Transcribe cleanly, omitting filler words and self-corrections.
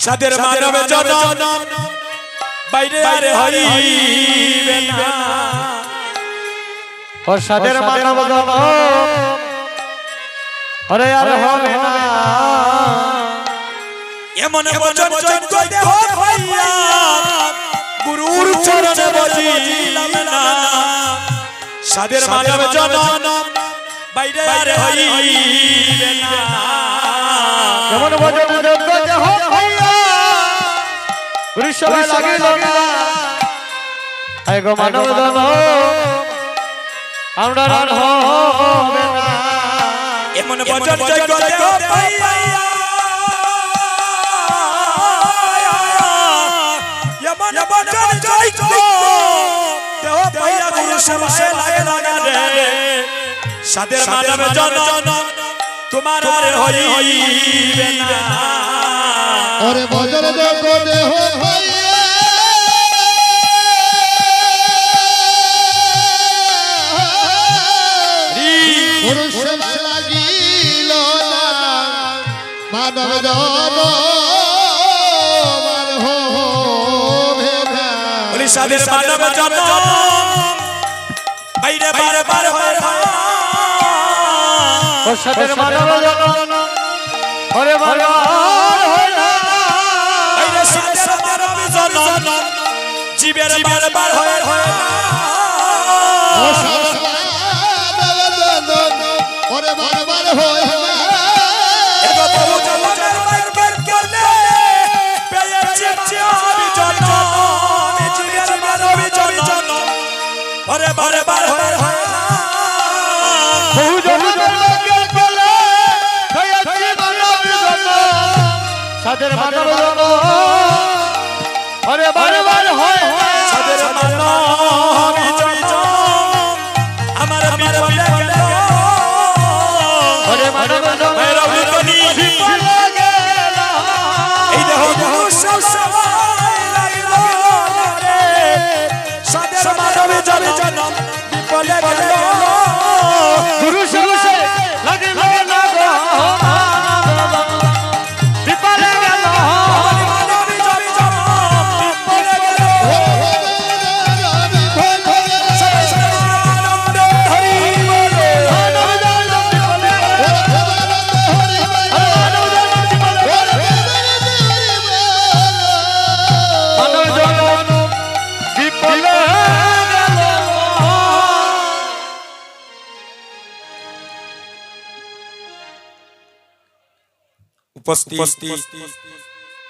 সাদের মানবে জনম বাইরে আর হইবে না ও সাদের মানব জনম আরে আর হবে না এমন বচন চৈত্য দেহ হইয়া গুরুর চরণে বজিলাম না সাদের মানবে জনম বাইরে আর হইবে না এমন বচন চৈত্য দেহ হইয়া গুরুর সবাই লাগিল না আয় গো মানব জনম আমরা আর হবে না এমন বচন চৈত্য দেহ হইয়া এমন বচন চৈত্য দেহ হইয়া গুরুর সবাই লাগে সাদের মানবে জনম তোমার আর হইবে না ওরে বদল দেহ দেহ হইয়া পুরুষ লাগিল না মানব জনম আর হবে না বলি সাদের মানবে জনম বাইরে বারে বারে হয় ও সাদের মানব জনম ওরে বারে হয় না বাইরে সাদের মানবে জনম জীবের বারে বারে হয় ও সাদের মানব জনম ওরে বারে বারে হয় না এগো প্রভু জগতের বাইর করলে পেয়েছে আমি জনম জীবের মানবে জনম ওরে বারে বারে হয় বহু জগতের বাইর করলে পেয়েছে মানব জনম সাদের মানব জনম ওরে বারে বারে হয় সাদের মানবে জনম আমার বিপদে গেল ওরে মানব জনম ভৈরবী তনি বিপদে গেল এই দেহ গুরু সবাই লাগিল রে সাদের মানবে জনম বিপদে গেল গুরু সে লাগিল না গো বিপদে গেল মানবে জনম বিপদে গেল আনন্দ ধরি বলে মানব জনম বিপদে গেল মানব জনম বিপদে গেল উপস্থিত